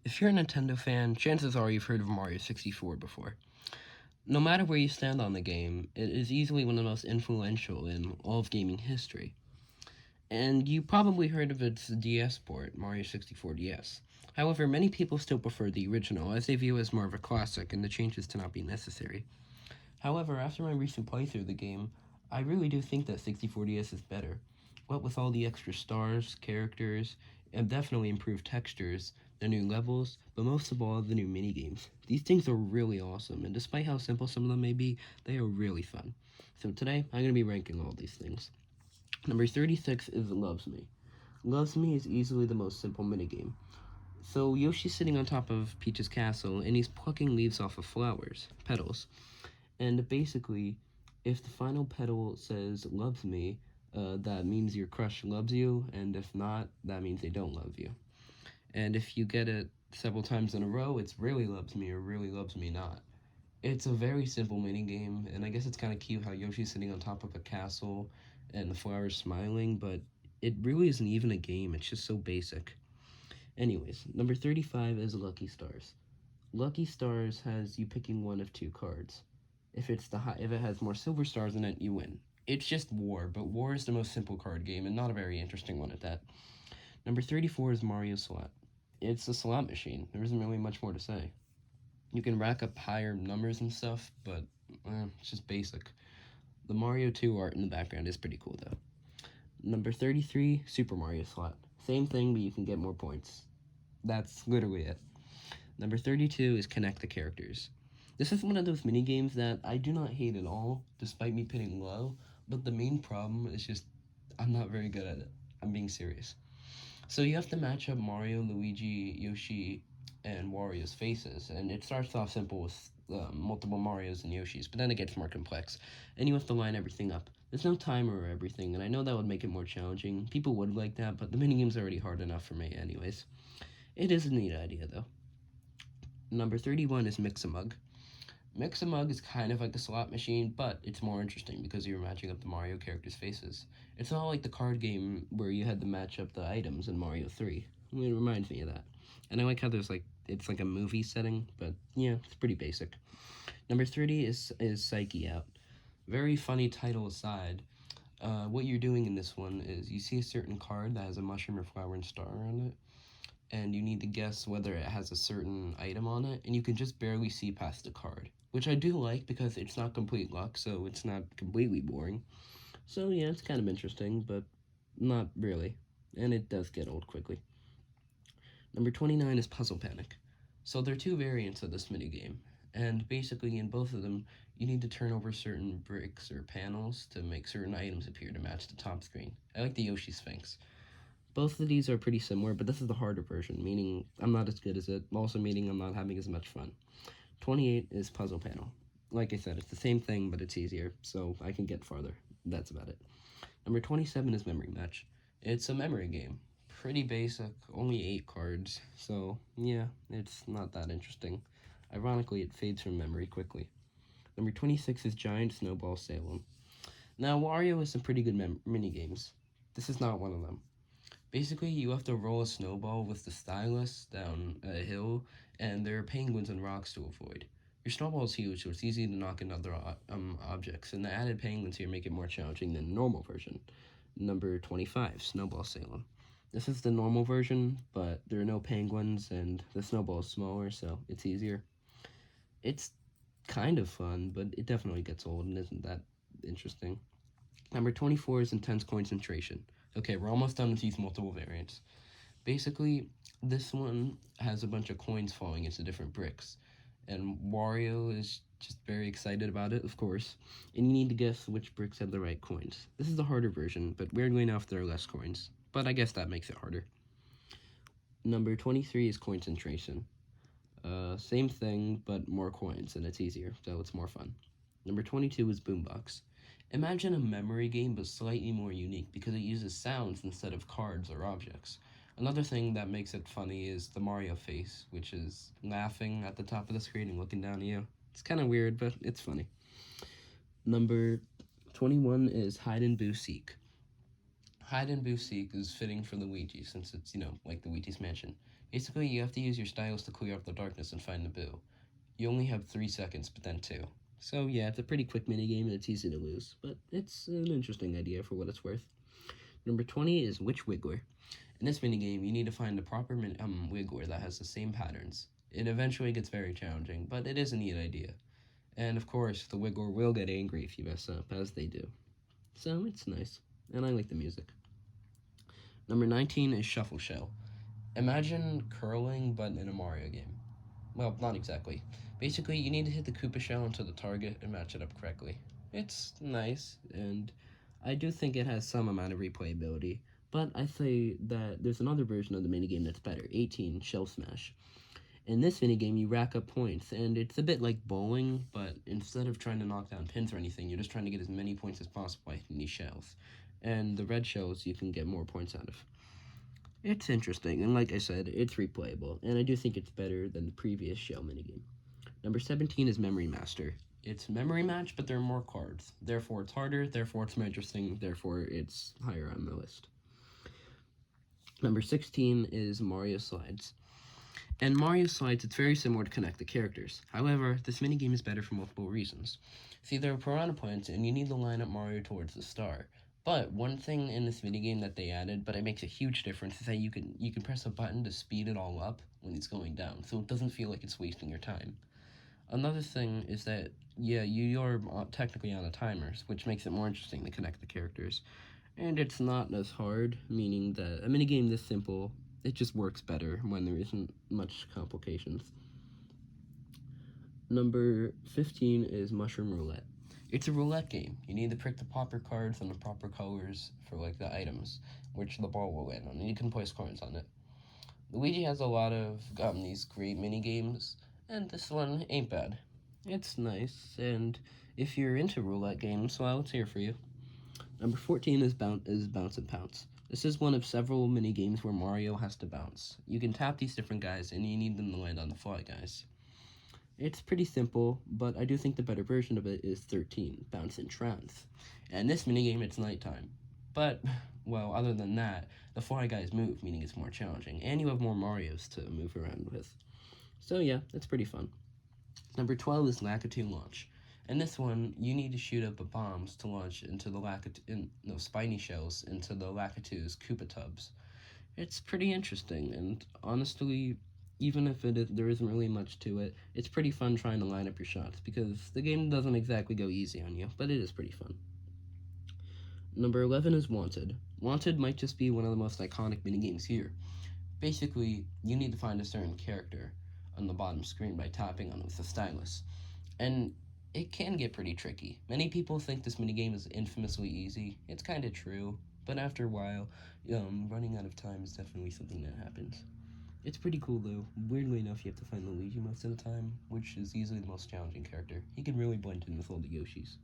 If you're a Nintendo fan, chances are you've heard of Mario 64 before. No matter where you stand on the game, it is easily one of the most influential in all of gaming history. And you probably heard of its DS port, Mario 64 DS. However, many people still prefer the original, as they view it as more of a classic and the changes to not be necessary. However, after my recent playthrough of the game, I really do think that 64DS is better. What with all the extra stars, characters, and definitely improved textures, the new levels, but most of all, the new minigames. These things are really awesome, and despite how simple some of them may be, they are really fun. So today, I'm going to be ranking all these things. Number 36 is Loves Me. Loves Me is easily the most simple minigame. So Yoshi's sitting on top of Peach's castle, and he's plucking leaves off of flowers, petals. And basically, if the final petal says loves me, that means your crush loves you, and if not, that means they don't love you. And if you get it several times in a row, it's really loves me or really loves me not. It's a very simple mini game, and I guess it's kind of cute how Yoshi's sitting on top of a castle and the flowers smiling, but it really isn't even a game, it's just so basic. Anyways, number 35 is Lucky Stars. Lucky Stars has you picking one of two cards. If it has more silver stars in it, you win. It's just War, but War is the most simple card game and not a very interesting one at that. Number 34 is Mario Swat. It's a slot machine. There isn't really much more to say. You can rack up higher numbers and stuff, but it's just basic. The Mario 2 art in the background is pretty cool though. Number 33, Super Mario Swat. Same thing, but you can get more points. That's literally it. Number 32 is Connect the Characters. This is one of those mini games that I do not hate at all, despite me pitting low, but the main problem is just I'm not very good at it. I'm being serious. So you have to match up Mario, Luigi, Yoshi, and Wario's faces, and it starts off simple with multiple Marios and Yoshis, but then it gets more complex, and you have to line everything up. There's no timer or everything, and I know that would make it more challenging. People would like that, but the minigame's already hard enough for me anyways. It is a neat idea, though. Number 31 is Mix-a-Mug. Mix-a-Mug is kind of like the slot machine, but it's more interesting because you're matching up the Mario characters' faces. It's not like the card game where you had to match up the items in Mario 3. I mean, it reminds me of that. And I like how it's like a movie setting, but yeah, it's pretty basic. Number 30 is Psyche Out. Very funny title aside. What you're doing in this one is you see a certain card that has a mushroom or flower and star on it, and you need to guess whether it has a certain item on it, and you can just barely see past the card, which I do like because it's not complete luck, so it's not completely boring. So yeah, it's kind of interesting, but not really, and it does get old quickly. Number 29 is Puzzle Panic. So there are two variants of this minigame, and basically in both of them, you need to turn over certain bricks or panels to make certain items appear to match the top screen. I like the Yoshi Sphinx. Both of these are pretty similar, but this is the harder version, meaning I'm not as good as it, also meaning I'm not having as much fun. 28 is Puzzle Panel. Like I said, it's the same thing, but it's easier, so I can get farther. That's about it. Number 27 is Memory Match. It's a memory game. Pretty basic, only 8 cards, so yeah, it's not that interesting. Ironically, it fades from memory quickly. Number 26 is Giant Snowball Salem. Now, Wario has some pretty good mini games. This is not one of them. Basically, you have to roll a snowball with the stylus down a hill, and there are penguins and rocks to avoid. Your snowball is huge, so it's easy to knock in other objects, and the added penguins here make it more challenging than the normal version. Number 25, Snowball Salem. This is the normal version, but there are no penguins, and the snowball is smaller, so it's easier. It's kind of fun, but it definitely gets old and isn't that interesting. Number 24 is Intense Concentration. Okay, we're almost done with these multiple variants. Basically, this one has a bunch of coins falling into different bricks, and Wario is just very excited about it, of course, and you need to guess which bricks have the right coins. This is the harder version, but weirdly enough, there are less coins, but I guess that makes it harder. Number 23 is Concentration. Same thing, but more coins, and it's easier, so it's more fun. Number 22 is Boombox. Imagine a memory game, but slightly more unique because it uses sounds instead of cards or objects. Another thing that makes it funny is the Mario face, which is laughing at the top of the screen and looking down at you. It's kind of weird, but it's funny. Number 21 is Hide and Boo Seek. Hide and Boo Seek is fitting for Luigi since it's, like Luigi's Mansion. Basically, you have to use your stylus to clear up the darkness and find the boo. You only have 3 seconds, but then 2. So yeah, it's a pretty quick minigame and it's easy to lose, but it's an interesting idea for what it's worth. Number 20 is Which Wiggler. In this minigame, you need to find the proper wiggler that has the same patterns. It eventually gets very challenging, but it is a neat idea. And of course, the wiggler will get angry if you mess up, as they do. So it's nice, and I like the music. Number 19 is Shuffle Shell. Imagine curling, but in a Mario game. Well, not exactly. Basically, you need to hit the Koopa shell into the target and match it up correctly. It's nice, and I do think it has some amount of replayability, but I say that there's another version of the minigame that's better, 18, Shell Smash. In this minigame, you rack up points, and it's a bit like bowling, but instead of trying to knock down pins or anything, you're just trying to get as many points as possible by hitting these shells. And the red shells you can get more points out of. It's interesting, and like I said, it's replayable, and I do think it's better than the previous shell minigame. Number 17 is Memory Master. It's Memory Match, but there are more cards. Therefore, it's harder, therefore, it's more interesting, therefore, it's higher on the list. Number 16 is Mario Slides. And Mario Slides, it's very similar to Connect the Characters. However, this minigame is better for multiple reasons. See, there are piranha points, and you need to line up Mario towards the star. But one thing in this minigame that they added, but it makes a huge difference, is that you can press a button to speed it all up when it's going down, so it doesn't feel like it's wasting your time. Another thing is that, yeah, you're technically on a timer, which makes it more interesting to connect the characters. And it's not as hard, meaning that a minigame this simple, it just works better when there isn't much complications. Number 15 is Mushroom Roulette. It's a roulette game. You need to pick the proper cards and the proper colors for like the items, which the ball will land on, and you can place coins on it. Luigi has a lot of these great mini games, and this one ain't bad. It's nice, and if you're into roulette games, well, it's here for you. Number 14 is Bounce and Pounce. This is one of several mini games where Mario has to bounce. You can tap these different guys, and you need them to land on the fly guys. It's pretty simple, but I do think the better version of it is 13, Bounce and Trance. And this minigame, it's nighttime. But, well, other than that, the fly guys move, meaning it's more challenging, and you have more Marios to move around with. So yeah, it's pretty fun. Number 12 is Nakatum Launch. And this one, you need to shoot up bombs to launch into the spiny shells into the Lakitu's Koopa tubs. It's pretty interesting, and honestly, even if there isn't really much to it, it's pretty fun trying to line up your shots, because the game doesn't exactly go easy on you, but it is pretty fun. Number 11 is Wanted. Wanted might just be one of the most iconic minigames here. Basically, you need to find a certain character on the bottom screen by tapping on it with a stylus, and it can get pretty tricky. Many people think this minigame is infamously easy. It's kind of true, but after a while, running out of time is definitely something that happens. It's pretty cool though. Weirdly enough, you have to find Luigi most of the time, which is easily the most challenging character. He can really blend in with all the Yoshis.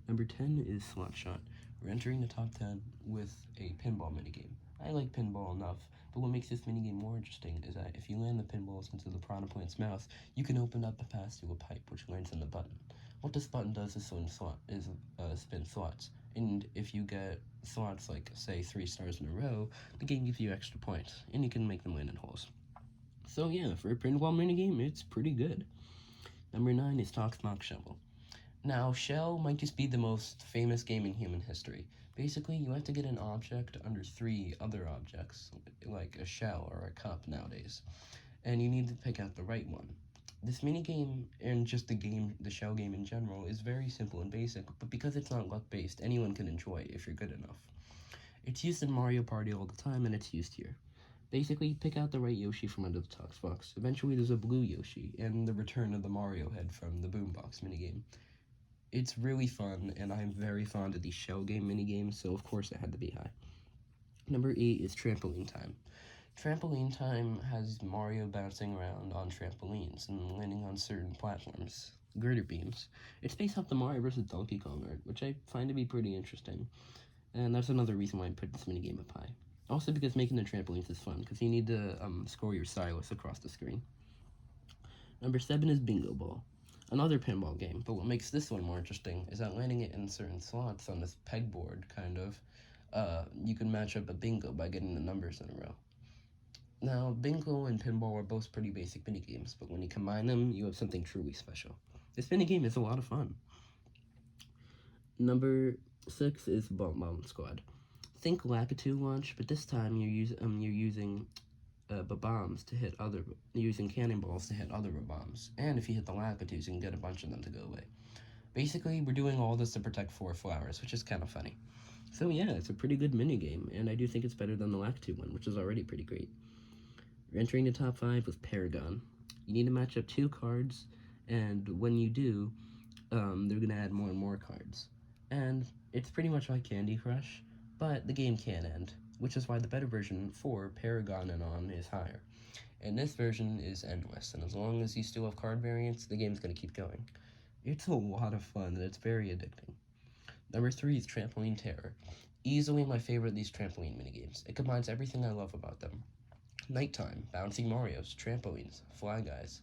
Number 10 is Slot Shot. We're entering the top 10 with a pinball minigame. I like pinball enough, but what makes this minigame more interesting is that if you land the pinballs into the piranha plant's mouth, you can open up a pass to a pipe, which lands on the button. What this button does is spin slots, and if you get slots like, say, 3 stars in a row, the game gives you extra points, and you can make them land in holes. So yeah, for a pinball minigame, it's pretty good. Number 9 is Talk Smock Shovel. Now, Shell might just be the most famous game in human history. Basically, you have to get an object under 3 other objects, like a shell or a cup nowadays, and you need to pick out the right one. This minigame, and just the shell game in general, is very simple and basic, but because it's not luck-based, anyone can enjoy it if you're good enough. It's used in Mario Party all the time, and it's used here. Basically, pick out the right Yoshi from under the Tox Box. Eventually, there's a blue Yoshi, and the return of the Mario head from the Boombox minigame. It's really fun, and I'm very fond of these shell game minigames, so of course it had to be high. Number 8 is Trampoline Time. Trampoline Time has Mario bouncing around on trampolines and landing on certain platforms, girder beams. It's based off the Mario vs. Donkey Kong art, which I find to be pretty interesting, and that's another reason why I put this minigame up high. Also because making the trampolines is fun, because you need to score your stylus across the screen. Number 7 is Bingo Ball. Another pinball game, but what makes this one more interesting is that landing it in certain slots on this pegboard, you can match up a bingo by getting the numbers in a row. Now, bingo and pinball are both pretty basic minigames, but when you combine them, you have something truly special. This minigame is a lot of fun. Number 6 is Bomb Squad. Think Lakitu Launch, but this time you're using bombs to hit other, using cannonballs to hit other bombs. And if you hit the Lakitus, you can get a bunch of them to go away. Basically, we're doing all this to protect 4 flowers, which is kind of funny. So yeah, it's a pretty good minigame, and I do think it's better than the Lakitu one, which is already pretty great. We're entering the top 5 with Paragon. You need to match up 2 cards, and when you do, they're going to add more and more cards. And it's pretty much like Candy Crush, but the game can end, which is why the better version for Paragon and on is higher. And this version is endless, and as long as you still have card variants, the game's going to keep going. It's a lot of fun, and it's very addicting. Number 3 is Trampoline Terror. Easily my favorite of these trampoline minigames. It combines everything I love about them. Nighttime, bouncing Marios, trampolines, fly guys,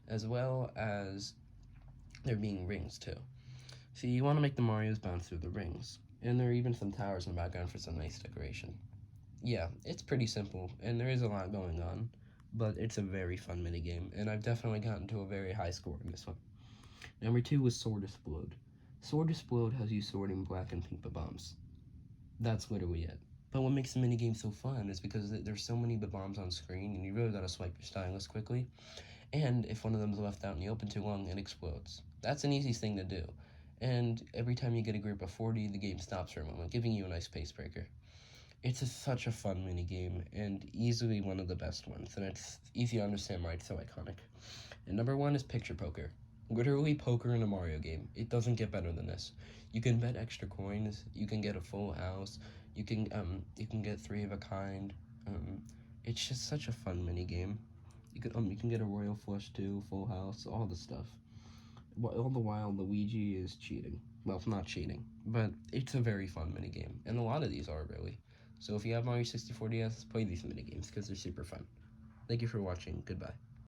as well as there being rings too. See, you want to make the Marios bounce through the rings, and there are even some towers in the background for some nice decoration. Yeah, it's pretty simple, and there is a lot going on, but it's a very fun minigame, and I've definitely gotten to a very high score in this one. Number 2 was Sword Explode. Sword Explode has you sorting black and pink bombs. That's literally it. But what makes the minigame so fun is because there's so many bombs on screen, and you really gotta swipe your stylus quickly, and if one of them is left out in the open too long, it explodes. That's an easy thing to do. And every time you get a group of 40, the game stops for a moment, giving you a nice pace breaker. It's such a fun minigame, and easily one of the best ones, and it's easy to understand why it's so iconic. And number 1 is Picture Poker. Literally poker in a Mario game. It doesn't get better than this. You can bet extra coins, you can get a full house, you can get 3 of a kind. It's just such a fun minigame. You can get a royal flush too, full house, all the stuff. All the while, Luigi is cheating. Well, not cheating, but it's a very fun minigame, and a lot of these are really. So if you have Mario 64 DS, play these minigames because they're super fun. Thank you for watching. Goodbye.